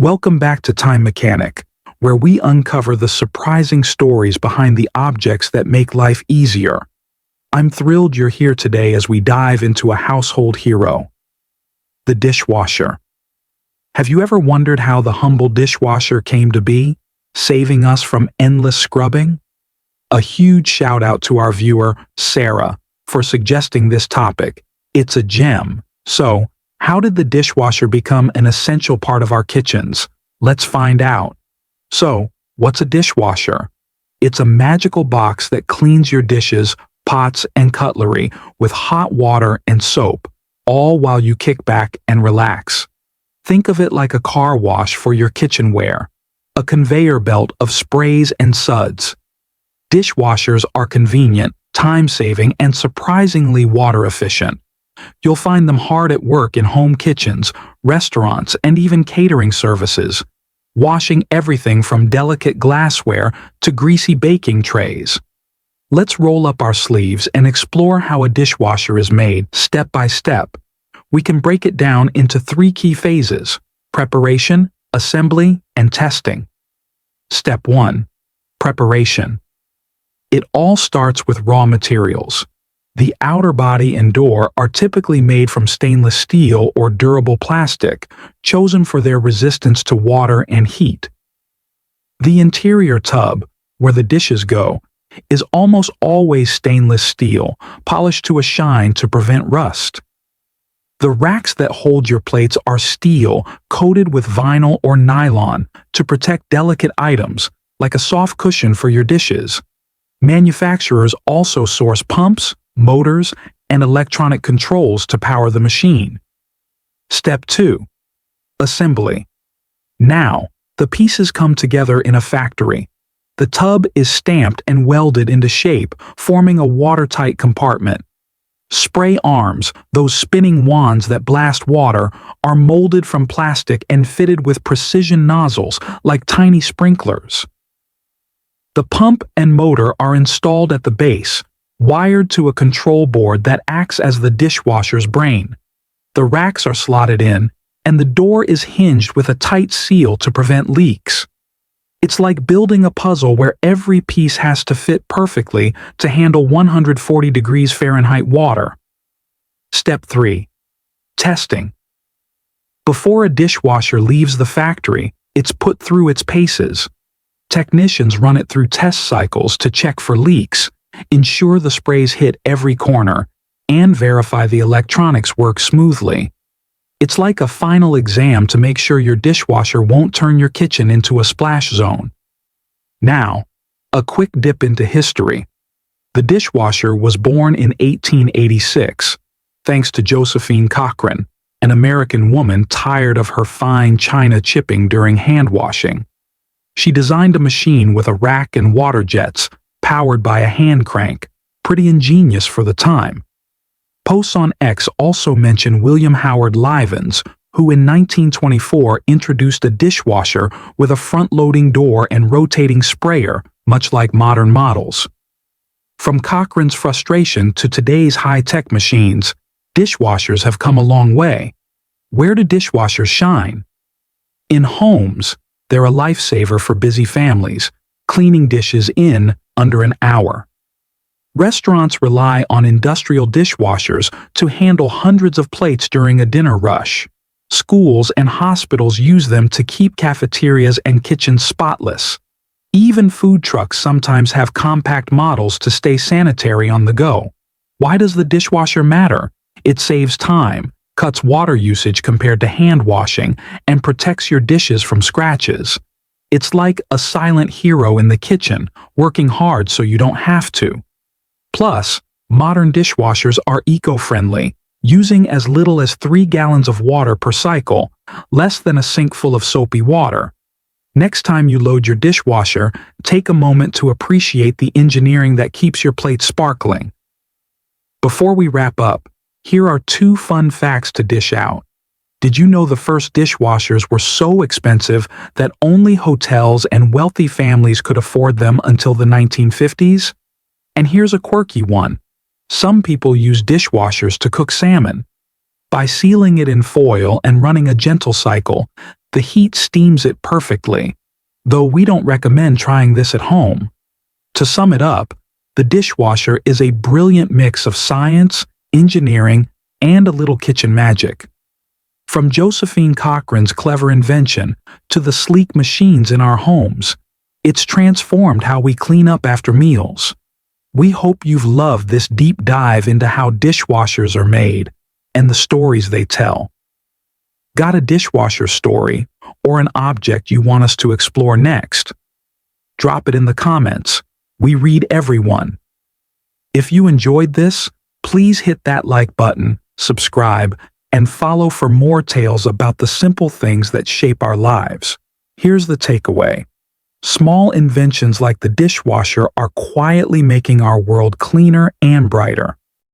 Welcome back to Time Mechanic, where we uncover the surprising stories behind the objects that make life easier. I'm thrilled you're here today as we dive into a household hero, the dishwasher. Have you ever wondered how the humble dishwasher came to be, saving us from endless scrubbing? A huge shout out to our viewer, Sarah, for suggesting this topic. It's a gem. So, how did the dishwasher become an essential part of our kitchens? Let's find out. So, what's a dishwasher? It's a magical box that cleans your dishes, pots, and cutlery with hot water and soap, all while you kick back and relax. Think of it like a car wash for your kitchenware, a conveyor belt of sprays and suds. Dishwashers are convenient, time-saving, and surprisingly water-efficient. You'll find them hard at work in home kitchens, restaurants, and even catering services, washing everything from delicate glassware to greasy baking trays. Let's roll up our sleeves and explore how a dishwasher is made step by step. We can break it down into 3 key phases: preparation, assembly, and testing. Step 1. Preparation. It all starts with raw materials. The outer body and door are typically made from stainless steel or durable plastic, chosen for their resistance to water and heat. The interior tub, where the dishes go, is almost always stainless steel, polished to a shine to prevent rust. The racks that hold your plates are steel, coated with vinyl or nylon to protect delicate items, like a soft cushion for your dishes. Manufacturers also source pumps, motors, and electronic controls to power the machine. Step 2. Assembly. Now, the pieces come together in a factory. The tub is stamped and welded into shape, forming a watertight compartment. Spray arms, those spinning wands that blast water, are molded from plastic and fitted with precision nozzles like tiny sprinklers. The pump and motor are installed at the base, wired to a control board that acts as the dishwasher's brain. The racks are slotted in, and the door is hinged with a tight seal to prevent leaks. It's like building a puzzle where every piece has to fit perfectly to handle 140 degrees Fahrenheit water. Step 3. Testing. Before a dishwasher leaves the factory, it's put through its paces. Technicians run it through test cycles to check for leaks, ensure the sprays hit every corner, and verify the electronics work smoothly. It's like a final exam to make sure your dishwasher won't turn your kitchen into a splash zone. Now, a quick dip into history. The dishwasher was born in 1886, thanks to Josephine Cochran, an American woman tired of her fine china chipping during hand washing. She designed a machine with a rack and water jets, powered by a hand crank, pretty ingenious for the time. Posts on X also mention William Howard Livens, who in 1924 introduced a dishwasher with a front-loading door and rotating sprayer, much like modern models. From Cochran's frustration to today's high-tech machines, dishwashers have come a long way. Where do dishwashers shine? In homes, they're a lifesaver for busy families, cleaning dishes in under an hour. Restaurants rely on industrial dishwashers to handle hundreds of plates during a dinner rush. Schools and hospitals use them to keep cafeterias and kitchens spotless. Even food trucks sometimes have compact models to stay sanitary on the go. Why does the dishwasher matter? It saves time, cuts water usage compared to hand washing, and protects your dishes from scratches. It's like a silent hero in the kitchen, working hard so you don't have to. Plus, modern dishwashers are eco-friendly, using as little as 3 gallons of water per cycle, less than a sink full of soapy water. Next time you load your dishwasher, take a moment to appreciate the engineering that keeps your plate sparkling. Before we wrap up, here are 2 fun facts to dish out. Did you know the first dishwashers were so expensive that only hotels and wealthy families could afford them until the 1950s? And here's a quirky one. Some people use dishwashers to cook salmon. By sealing it in foil and running a gentle cycle, The heat steams it perfectly, though we don't recommend trying this at home. To sum it up, the dishwasher is a brilliant mix of science, engineering, and a little kitchen magic. From Josephine Cochran's clever invention to the sleek machines in our homes, it's transformed how we clean up after meals. We hope you've loved this deep dive into how dishwashers are made and the stories they tell. Got a dishwasher story or an object you want us to explore next? Drop it in the comments. We read everyone. If you enjoyed this, please hit that like button, subscribe, and follow for more tales about the simple things that shape our lives. Here's the takeaway. Small inventions like the dishwasher are quietly making our world cleaner and brighter.